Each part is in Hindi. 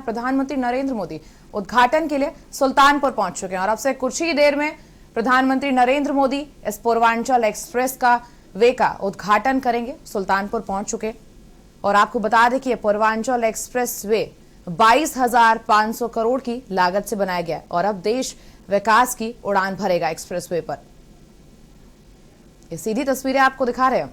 प्रधानमंत्री नरेंद्र मोदी उद्घाटन के लिए सुल्तानपुर पहुंच चुके हैं और अब से कुछ ही देर में प्रधानमंत्री नरेंद्र मोदी इस पूर्वांचल एक्सप्रेस का वे का उद्घाटन करेंगे। सुल्तानपुर पहुंच चुके और आपको बता दें कि यह पूर्वांचल एक्सप्रेस वे 22,500 करोड़ की लागत से बनाया गया और अब देश विकास की उड़ान भरेगा एक्सप्रेस वे पर। ये सीधी तस्वीरें आपको दिखा रहे हैं।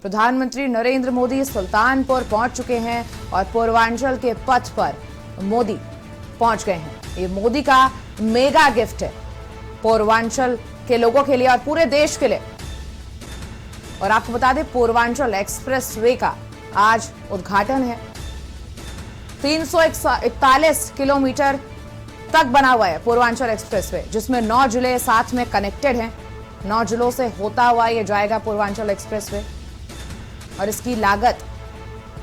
प्रधानमंत्री नरेंद्र मोदी सुल्तानपुर पहुंच चुके हैं और पूर्वांचल के पथ पर मोदी पहुंच गए हैं। ये मोदी का मेगा गिफ्ट है पूर्वांचल के लोगों के लिए और पूरे देश के लिए। और आपको बता दें पूर्वांचल एक्सप्रेस वे का आज उद्घाटन है। 341 किलोमीटर तक बना हुआ है पूर्वांचल एक्सप्रेस वे, जिसमें 9 जिले साथ में कनेक्टेड हैं। 9 जिलों से होता हुआ ये जाएगा पूर्वांचल एक्सप्रेस वे और इसकी लागत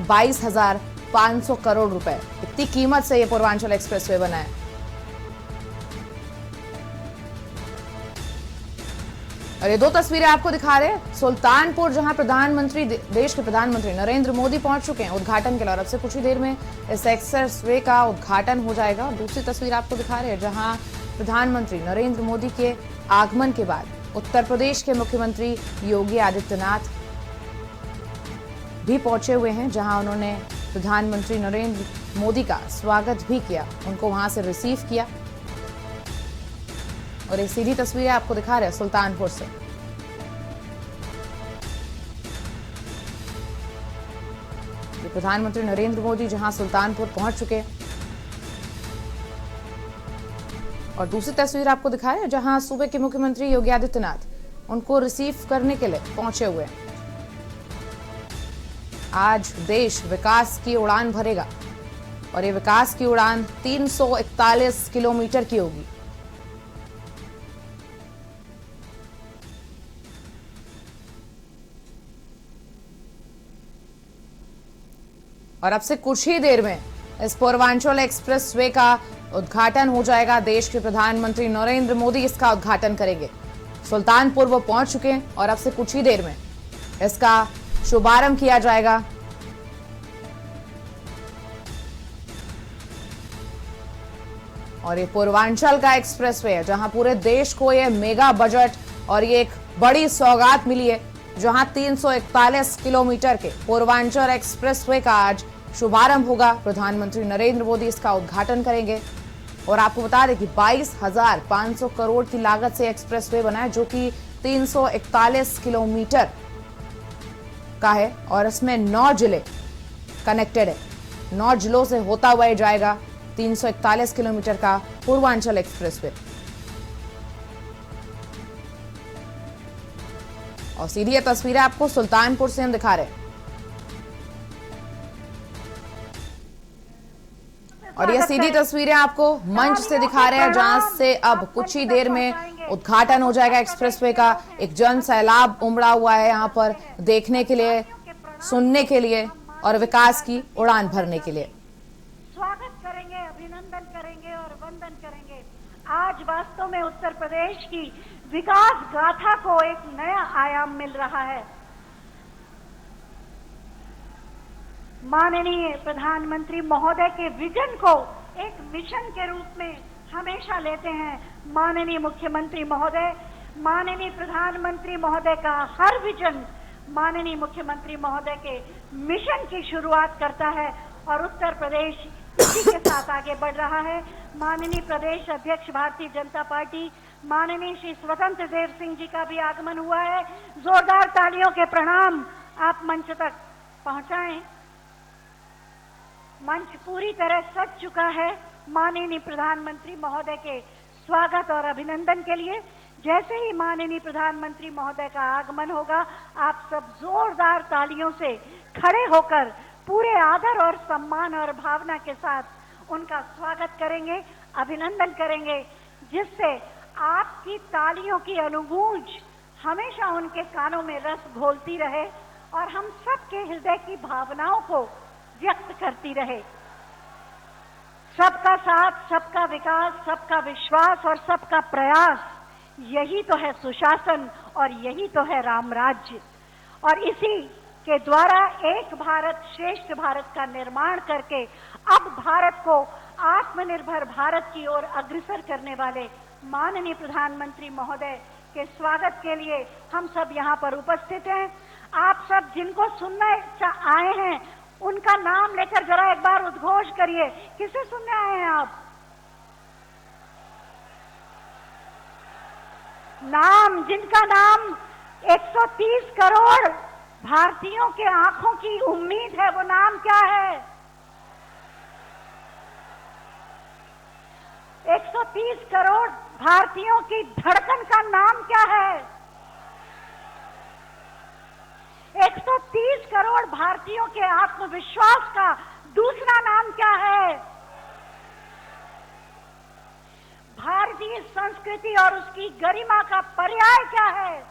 22,500 करोड़ रुपए, इतनी कीमत से यह पूर्वांचल एक्सप्रेसवे बना है। और ये दो तस्वीरें आपको दिखा रहे हैं सुल्तानपुर, जहां प्रधानमंत्री देश के प्रधानमंत्री नरेंद्र मोदी पहुंच चुके हैं उद्घाटन के लिए और अब से कुछ ही देर में इस एक्सप्रेसवे का उद्घाटन हो जाएगा। और दूसरी तस्वीर आपको दिखा रहे हैं जहां प्रधानमंत्री नरेंद्र मोदी के आगमन के बाद उत्तर प्रदेश के मुख्यमंत्री योगी आदित्यनाथ भी पहुंचे हुए हैं, जहां उन्होंने प्रधानमंत्री नरेंद्र मोदी का स्वागत भी किया, उनको वहां से रिसीव किया। और ये सीधी तस्वीरें आपको दिखा रहे हैं सुल्तानपुर से। ये प्रधानमंत्री नरेंद्र मोदी जहां सुल्तानपुर पहुंच चुके और दूसरी तस्वीर आपको दिखा रहे हैं जहां सूबे के मुख्यमंत्री योगी आदित्यनाथ उनको रिसीव करने के लिए पहुंचे हुए हैं। आज देश विकास की उड़ान भरेगा और ये विकास की उड़ान 341 किलोमीटर की होगी। और अब से कुछ ही देर में इस पूर्वांचल एक्सप्रेस वे का उद्घाटन हो जाएगा। देश के प्रधानमंत्री नरेंद्र मोदी इसका उद्घाटन करेंगे। सुल्तानपुर वो पहुंच चुके हैं और अब से कुछ ही देर में इसका शुभारंभ किया जाएगा। और ये पूर्वांचल का एक्सप्रेसवे है जहां पूरे देश को ये मेगा बजट और ये एक बड़ी सौगात मिली है, जहां 341 किलोमीटर के पूर्वांचल एक्सप्रेसवे का आज शुभारंभ होगा। प्रधानमंत्री नरेंद्र मोदी इसका उद्घाटन करेंगे और आपको बता दें कि 22,500 करोड़ की लागत से एक्सप्रेसवे बना है, जो कि 341 किलोमीटर का है और इसमें 9 जिले कनेक्टेड है। 9 जिलों से होता हुआ ही जाएगा 341 किलोमीटर का पूर्वांचल एक्सप्रेसवे। और सीधी ये तस्वीरें आपको सुल्तानपुर से हम दिखा रहे हैं। और ये सीधी तस्वीरें आपको मंच से दिखा रहे हैं जहां से अब कुछ ही देर में उद्घाटन हो जाएगा एक्सप्रेसवे का। एक जन सैलाब उमड़ा हुआ है यहाँ पर देखने के लिए, सुनने के लिए और विकास की उड़ान भरने के लिए। स्वागत करेंगे, अभिनंदन करेंगे और वंदन करेंगे। आज वास्तव में उत्तर प्रदेश की विकास गाथा को एक नया आयाम मिल रहा है। माननीय प्रधानमंत्री महोदय के विजन को एक मिशन के रूप में हमेशा लेते हैं। माननीय मुख्यमंत्री महोदय, माननीय प्रधानमंत्री महोदय का हर विजन माननीय मुख्यमंत्री महोदय के मिशन की शुरुआत करता है और उत्तर प्रदेश इसी के साथ आगे बढ़ रहा है। माननीय प्रदेश अध्यक्ष भारतीय जनता पार्टी माननीय श्री स्वतंत्र देव सिंह जी का भी आगमन हुआ है। जोरदार तालियों के प्रणाम आप मंच तक पहुंचाएं। मंच पूरी तरह सज चुका है माननीय प्रधानमंत्री महोदय के स्वागत और अभिनंदन के लिए। जैसे ही माननीय प्रधानमंत्री महोदय का आगमन होगा, आप सब जोरदार तालियों से खड़े होकर पूरे आदर और सम्मान और भावना के साथ उनका स्वागत करेंगे, अभिनंदन करेंगे, जिससे आपकी तालियों की अनुगूंज हमेशा उनके कानों में रस घोलती रहे और हम सबके हृदय की भावनाओं को व्यक्त करती रहे। सबका साथ, सबका विकास, सबका विश्वास और सबका प्रयास, यही तो है सुशासन और यही तो है राम राज्य। और इसी के द्वारा एक भारत श्रेष्ठ भारत का निर्माण करके अब भारत को आत्मनिर्भर भारत की ओर अग्रसर करने वाले माननीय प्रधानमंत्री महोदय के स्वागत के लिए हम सब यहाँ पर उपस्थित हैं। आप सब जिनको सुनने आए हैं उनका नाम लेकर जरा एक बार उद्घोष करिए। किसे सुनने आए हैं आप? नाम जिनका नाम 130 करोड़ भारतीयों के आंखों की उम्मीद है, वो नाम क्या है? 130 करोड़ भारतीयों की धड़कन का नाम क्या है? 130 करोड़ भारतीयों के आत्मविश्वास का दूसरा नाम क्या है? भारतीय संस्कृति और उसकी गरिमा का पर्याय क्या है?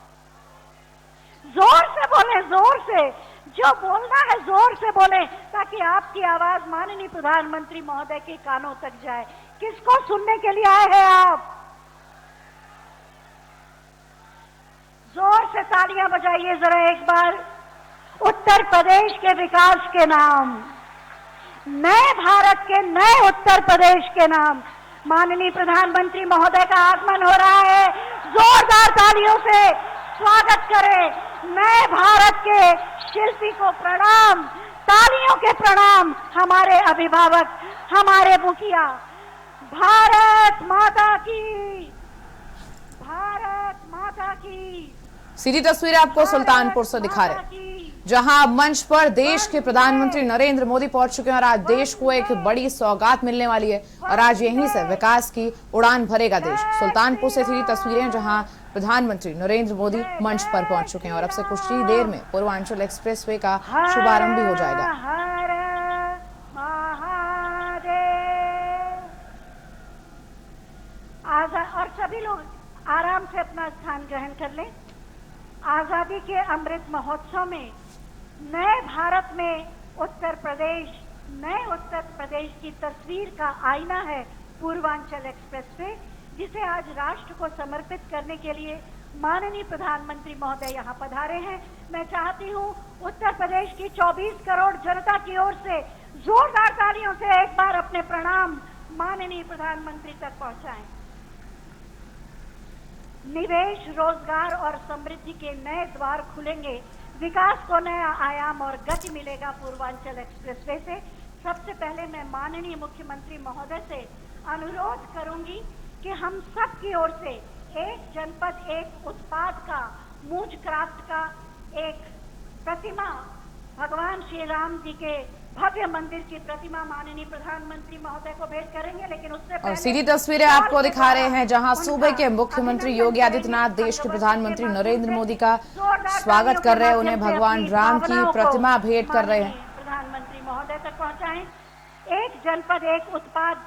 जोर से बोले, जोर से, जो बोलना है जोर से बोले ताकि आपकी आवाज माननीय प्रधानमंत्री महोदय के कानों तक जाए। किसको सुनने के लिए आए हैं आप? जोर से तालियां बजाइए जरा एक बार। उत्तर प्रदेश के विकास के नाम, नए भारत के नए उत्तर प्रदेश के नाम माननीय प्रधानमंत्री महोदय का आगमन हो रहा है। जोरदार तालियों से स्वागत करें। नए भारत के शिल्पी को प्रणाम, तालियों के प्रणाम। हमारे अभिभावक, हमारे मुखिया। भारत माता की, भारत माता की। सीधी तस्वीरें आपको सुल्तानपुर से दिखा रहे, जहां मंच पर देश के प्रधानमंत्री नरेंद्र मोदी पहुंच चुके हैं और आज देश को एक बड़ी सौगात मिलने वाली है और आज यहीं से विकास की उड़ान भरेगा देश। सुल्तानपुर से सीधी तस्वीरें जहां प्रधानमंत्री नरेंद्र मोदी मंच पर पहुंच चुके हैं और अब से कुछ ही देर में पूर्वांचल एक्सप्रेसवे का शुभारंभ भी हो जाएगा। और सभी लोग आराम से अपना स्थान ग्रहण कर लें। आजादी के अमृत महोत्सव में नए भारत में उत्तर प्रदेश, नए उत्तर प्रदेश की तस्वीर का आईना है पूर्वांचल एक्सप्रेसवे, जिसे आज राष्ट्र को समर्पित करने के लिए माननीय प्रधानमंत्री महोदय यहाँ पधारे हैं। मैं चाहती हूँ उत्तर प्रदेश की 24 करोड़ जनता की ओर से जोरदार तालियों से एक बार अपने प्रणाम माननीय प्रधानमंत्री तक पहुँचाएं। निवेश, रोजगार और समृद्धि के नए द्वार खुलेंगे, विकास को नया आयाम और गति मिलेगा पूर्वांचल एक्सप्रेसवे से। सबसे पहले मैं माननीय मुख्यमंत्री महोदय से अनुरोध करूंगी कि हम सब की ओर से एक जनपद एक उत्पाद का, मूज क्राफ्ट का एक प्रतिमा, भगवान श्री राम जी के भव्य मंदिर की प्रतिमा माननीय प्रधानमंत्री महोदय को भेंट करेंगे। लेकिन उससे और सीधी तस्वीरें आपको दिखा रहे हैं जहां सूबे के मुख्यमंत्री योगी आदित्यनाथ देश के प्रधानमंत्री नरेंद्र मोदी का स्वागत कर रहे हैं, उन्हें भगवान राम की प्रतिमा भेंट कर रहे हैं। प्रधानमंत्री महोदय तक पहुंचाएं। एक जनपद एक उत्पाद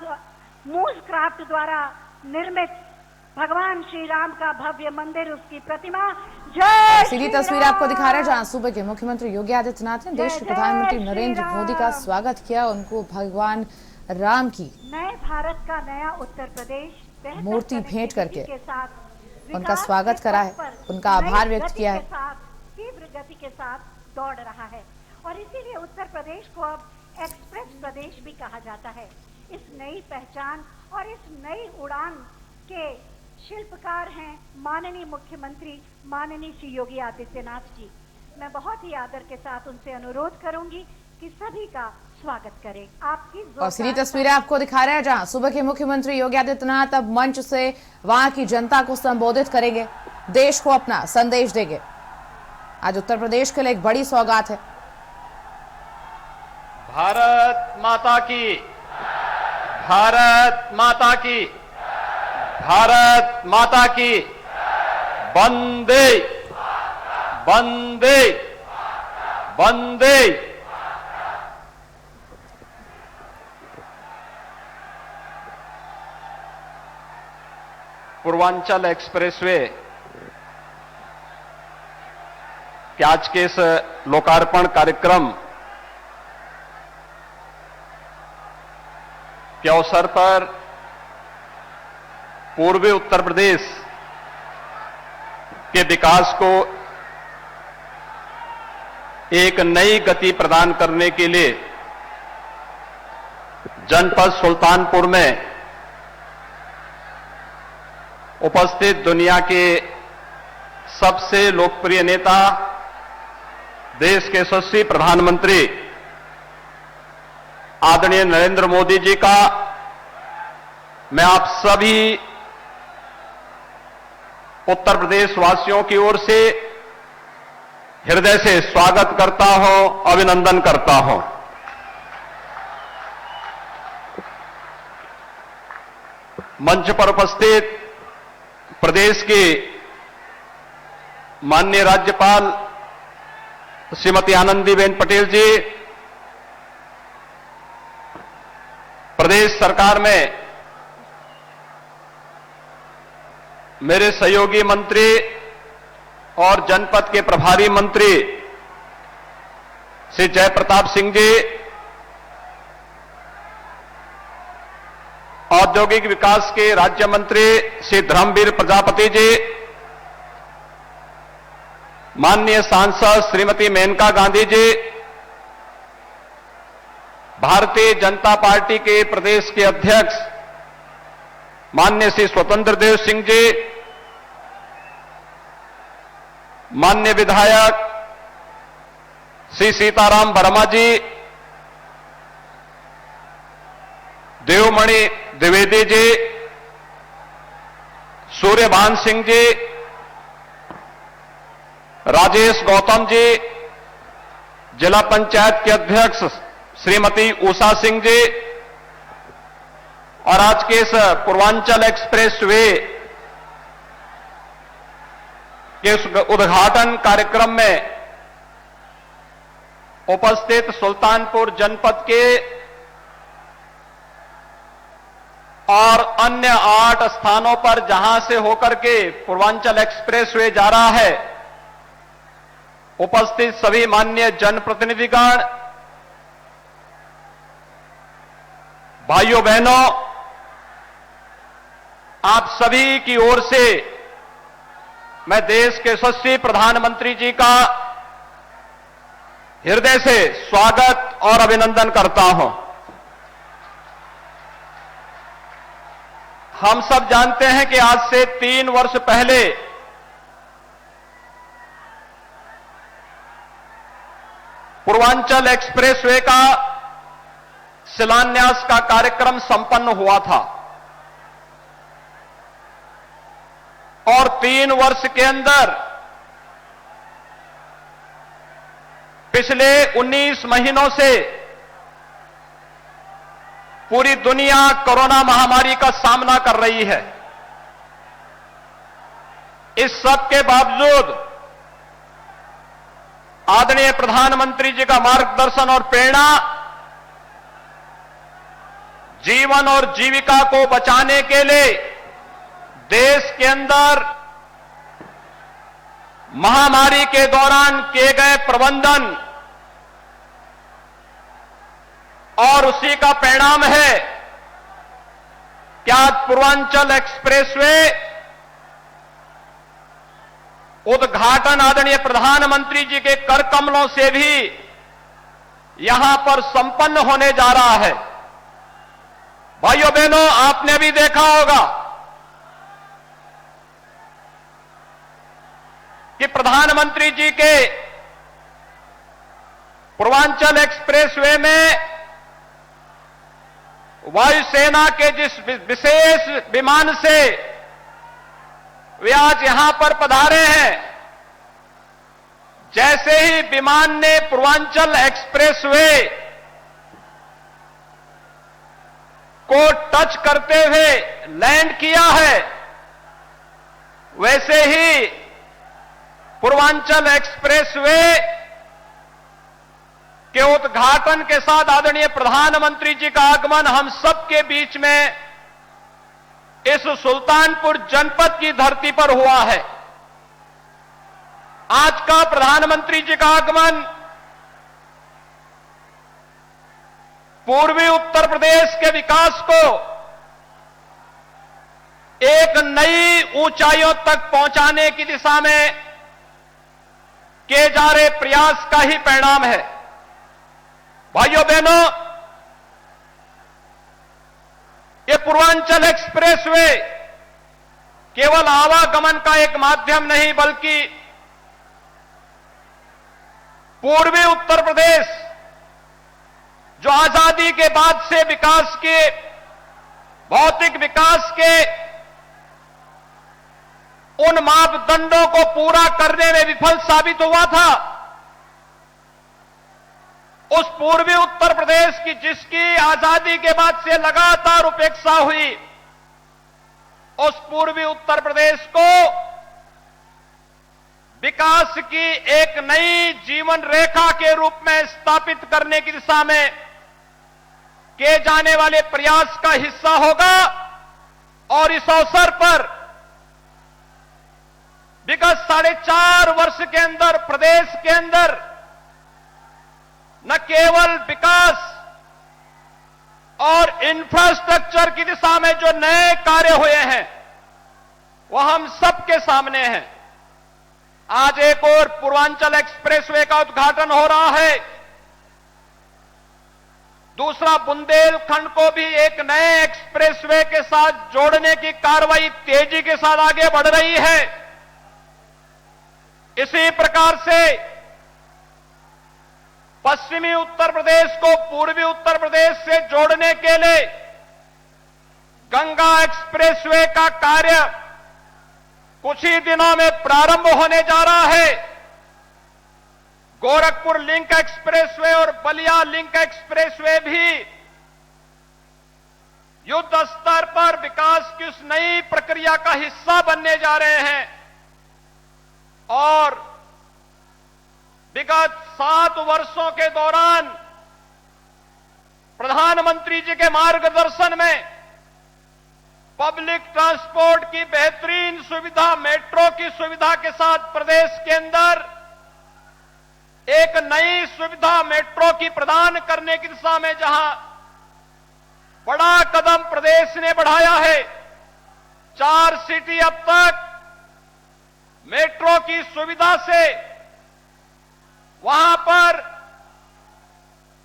मूज क्राफ्ट द्वारा निर्मित भगवान श्री राम का भव्य मंदिर, उसकी प्रतिमा। जय सीधी तस्वीर आपको दिखा रहे हैं जहां सूबे के मुख्यमंत्री योगी आदित्यनाथ ने देश के प्रधानमंत्री नरेंद्र मोदी का स्वागत किया, उनको भगवान राम की नए भारत का नया उत्तर प्रदेश मूर्ति भेंट करके उनका स्वागत करा है, उनका आभार व्यक्त किया है। तीव्र गति के साथ दौड़ रहा है और इसीलिए उत्तर प्रदेश को अब एक्सप्रेस प्रदेश भी कहा जाता है। इस नई पहचान और इस नई उड़ान के शिल्पकार हैं माननीय मुख्यमंत्री माननीय श्री योगी आदित्यनाथ जी। मैं बहुत ही आदर के साथ उनसे अनुरोध करूंगी कि सभी का स्वागत करें। आपकी और सीधी तस्वीरें आपको दिखा रहे हैं जहां सुबह के मुख्यमंत्री योगी आदित्यनाथ अब मंच से वहां की जनता को संबोधित करेंगे, देश को अपना संदेश देंगे। आज उत्तर प्रदेश के लिए एक बड़ी सौगात है। भारत माता की, भारत माता की, भारत माता की, वंदे वंदे वंदे। पूर्वांचल एक्सप्रेसवे के आज के इस लोकार्पण कार्यक्रम के अवसर पर पूर्वी उत्तर प्रदेश के विकास को एक नई गति प्रदान करने के लिए जनपद सुल्तानपुर में उपस्थित दुनिया के सबसे लोकप्रिय नेता, देश के यशस्वी प्रधानमंत्री आदरणीय नरेंद्र मोदी जी का मैं आप सभी उत्तर प्रदेश वासियों की ओर से हृदय से स्वागत करता हूं, अभिनंदन करता हूं। मंच पर उपस्थित प्रदेश की माननीय राज्यपाल श्रीमती आनंदीबेन पटेल जी, प्रदेश सरकार में मेरे सहयोगी मंत्री और जनपद के प्रभारी मंत्री श्री जयप्रताप सिंह जी, औद्योगिक विकास के राज्य मंत्री श्री धर्मवीर प्रजापति जी, माननीय सांसद श्रीमती मेनका गांधी जी, भारतीय जनता पार्टी के प्रदेश के अध्यक्ष माननीय श्री स्वतंत्र देव सिंह जी, माननीय विधायक श्री सीताराम वर्मा जी, देवमणि द्विवेदी जी, सूर्यभान सिंह जी, राजेश गौतम जी, जिला पंचायत के अध्यक्ष श्रीमती उषा सिंह जी, और आज के इस पूर्वांचल एक्सप्रेस वे के उद्घाटन कार्यक्रम में उपस्थित सुल्तानपुर जनपद के और अन्य 8 स्थानों पर जहां से होकर के पूर्वांचल एक्सप्रेस वे जा रहा है, उपस्थित सभी माननीय जनप्रतिनिधिगण, भाइयों बहनों, आप सभी की ओर से मैं देश के यशस्वी प्रधानमंत्री जी का हृदय से स्वागत और अभिनंदन करता हूं। हम सब जानते हैं कि आज से 3 वर्ष पहले पूर्वांचल एक्सप्रेसवे का शिलान्यास का कार्यक्रम संपन्न हुआ था और 3 वर्ष के अंदर पिछले 19 महीनों से पूरी दुनिया कोरोना महामारी का सामना कर रही है। इस सब के बावजूद आदरणीय प्रधानमंत्री जी का मार्गदर्शन और प्रेरणा जीवन और जीविका को बचाने के लिए देश के अंदर महामारी के दौरान किए गए प्रबंधन और उसी का परिणाम है कि आज पूर्वांचल एक्सप्रेसवे उद्घाटन आदरणीय प्रधानमंत्री जी के कर कमलों से भी यहां पर संपन्न होने जा रहा है। भाइयों बहनों, आपने भी देखा होगा कि प्रधानमंत्री जी के पूर्वांचल एक्सप्रेसवे में वायुसेना के जिस विशेष विमान से वे आज यहां पर पधारे हैं, जैसे ही विमान ने पूर्वांचल एक्सप्रेसवे को टच करते हुए लैंड किया है, वैसे ही पूर्वांचल एक्सप्रेसवे के उद्घाटन के साथ आदरणीय प्रधानमंत्री जी का आगमन हम सबके बीच में इस सुल्तानपुर जनपद की धरती पर हुआ है। आज का प्रधानमंत्री जी का आगमन पूर्वी उत्तर प्रदेश के विकास को एक नई ऊंचाइयों तक पहुंचाने की दिशा में किए जा रहे प्रयास का ही परिणाम है। भाइयों बहनों, ये पूर्वांचल एक्सप्रेसवे केवल आवागमन का एक माध्यम नहीं, बल्कि पूर्वी उत्तर प्रदेश जो आजादी के बाद से विकास के, भौतिक विकास के उन मापदंडों को पूरा करने में विफल साबित हुआ था, उस पूर्वी उत्तर प्रदेश की जिसकी आजादी के बाद से लगातार उपेक्षा हुई, उस पूर्वी उत्तर प्रदेश को विकास की एक नई जीवन रेखा के रूप में स्थापित करने की दिशा में किए जाने वाले प्रयास का हिस्सा होगा। और इस अवसर पर विगत 4.5 वर्ष के अंदर प्रदेश के अंदर न केवल विकास और इंफ्रास्ट्रक्चर की दिशा में जो नए कार्य हुए हैं वह हम सबके सामने हैं। आज एक और पूर्वांचल एक्सप्रेसवे का उद्घाटन हो रहा है, दूसरा बुंदेलखंड को भी एक नए एक्सप्रेसवे के साथ जोड़ने की कार्रवाई तेजी के साथ आगे बढ़ रही है। इसी प्रकार से पश्चिमी उत्तर प्रदेश को पूर्वी उत्तर प्रदेश से जोड़ने के लिए गंगा एक्सप्रेसवे का कार्य कुछ ही दिनों में प्रारंभ होने जा रहा है। गोरखपुर लिंक एक्सप्रेसवे और बलिया लिंक एक्सप्रेसवे भी युद्ध स्तर पर विकास की उस नई प्रक्रिया का हिस्सा बनने जा रहे हैं। और विगत 7 वर्षों के दौरान प्रधानमंत्री जी के मार्गदर्शन में पब्लिक ट्रांसपोर्ट की बेहतरीन सुविधा, मेट्रो की सुविधा के साथ प्रदेश के अंदर एक नई सुविधा मेट्रो की प्रदान करने की दिशा में जहां बड़ा कदम प्रदेश ने बढ़ाया है। 4 सिटी अब तक मेट्रो की सुविधा से वहां पर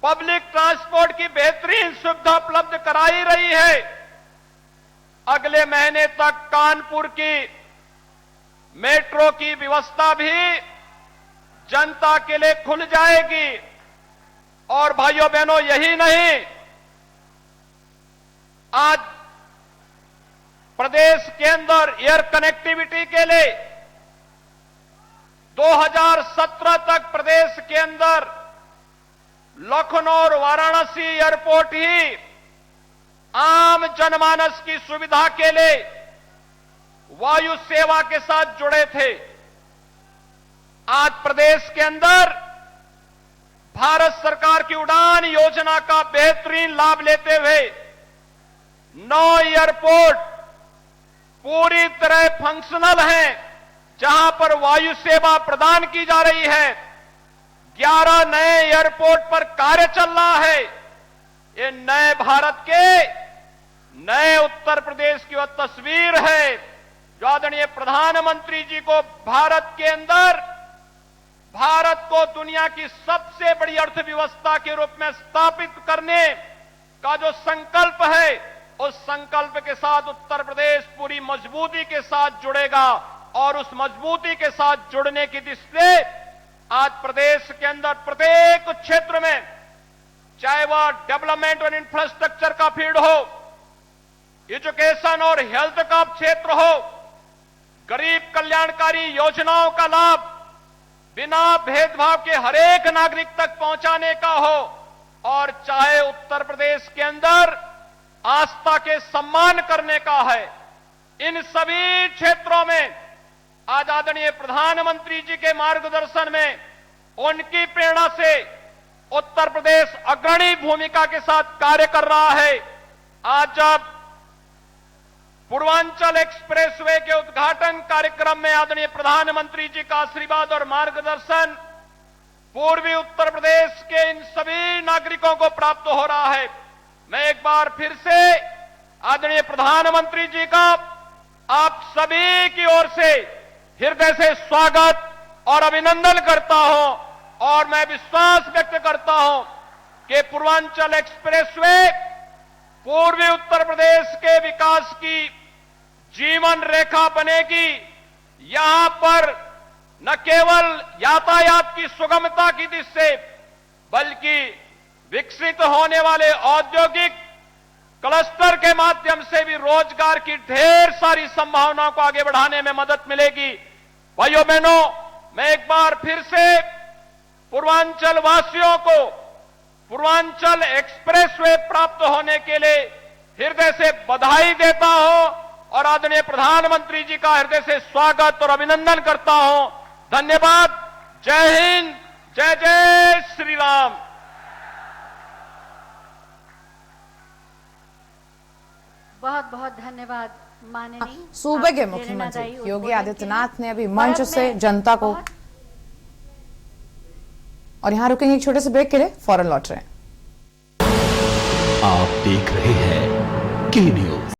पब्लिक ट्रांसपोर्ट की बेहतरीन सुविधा उपलब्ध कराई रही है। अगले महीने तक कानपुर की मेट्रो की व्यवस्था भी जनता के लिए खुल जाएगी। और भाइयों बहनों, यही नहीं, आज प्रदेश के अंदर एयर कनेक्टिविटी के लिए 2017 तक प्रदेश के अंदर लखनऊ और वाराणसी एयरपोर्ट ही आम जनमानस की सुविधा के लिए वायु सेवा के साथ जुड़े थे। आज प्रदेश के अंदर भारत सरकार की उड़ान योजना का बेहतरीन लाभ लेते हुए 9 एयरपोर्ट पूरी तरह फंक्शनल हैं, जहां पर वायु सेवा प्रदान की जा रही है। 11 नए एयरपोर्ट पर कार्य चल रहा है। ये नए भारत के, नए उत्तर प्रदेश की वह तस्वीर है जो आदरणीय प्रधानमंत्री जी को भारत के अंदर, भारत को दुनिया की सबसे बड़ी अर्थव्यवस्था के रूप में स्थापित करने का जो संकल्प है, उस संकल्प के साथ उत्तर प्रदेश पूरी मजबूती के साथ जुड़ेगा। और उस मजबूती के साथ जुड़ने की दृष्टि से आज प्रदेश के अंदर प्रत्येक क्षेत्र में, चाहे वह डेवलपमेंट और इंफ्रास्ट्रक्चर का फील्ड हो, एजुकेशन और हेल्थ का क्षेत्र हो, गरीब कल्याणकारी योजनाओं का लाभ बिना भेदभाव के हरेक नागरिक तक पहुंचाने का हो, और चाहे उत्तर प्रदेश के अंदर आस्था के सम्मान करने का है, इन सभी क्षेत्रों में आज आदरणीय प्रधानमंत्री जी के मार्गदर्शन में, उनकी प्रेरणा से उत्तर प्रदेश अग्रणी भूमिका के साथ कार्य कर रहा है। आज जब पूर्वांचल एक्सप्रेसवे के उद्घाटन कार्यक्रम में आदरणीय प्रधानमंत्री जी का आशीर्वाद और मार्गदर्शन पूर्वी उत्तर प्रदेश के इन सभी नागरिकों को प्राप्त हो रहा है, मैं एक बार फिर से आदरणीय प्रधानमंत्री जी का आप सभी की ओर से हृदय से स्वागत और अभिनंदन करता हूं और मैं विश्वास व्यक्त करता हूं कि पूर्वांचल एक्सप्रेसवे पूर्वी उत्तर प्रदेश के विकास की जीवन रेखा बनेगी। यहां पर न केवल यातायात की सुगमता की दृष्टि से बल्कि विकसित होने वाले औद्योगिक क्लस्टर के माध्यम से भी रोजगार की ढेर सारी संभावनाओं को आगे बढ़ाने में मदद मिलेगी। भाइयों बहनों, मैं एक बार फिर से पूर्वांचल वासियों को पूर्वांचल एक्सप्रेसवे प्राप्त होने के लिए हृदय से बधाई देता हूं और आदरणीय प्रधानमंत्री जी का हृदय से स्वागत और अभिनंदन करता हूं। धन्यवाद। जय हिंद, जय जय श्री राम। बहुत बहुत धन्यवाद माननीय सूबे के आप मुख्यमंत्री प्रेरणादायी योगी उद्बोधन आदित्यनाथ के ने लिए। अभी मंच भारत से में जनता को, बहुत और यहां रुकेंगे एक छोटे से ब्रेक के लिए, फौरन लौट रहे हैं। आप देख रहे हैं की न्यूज।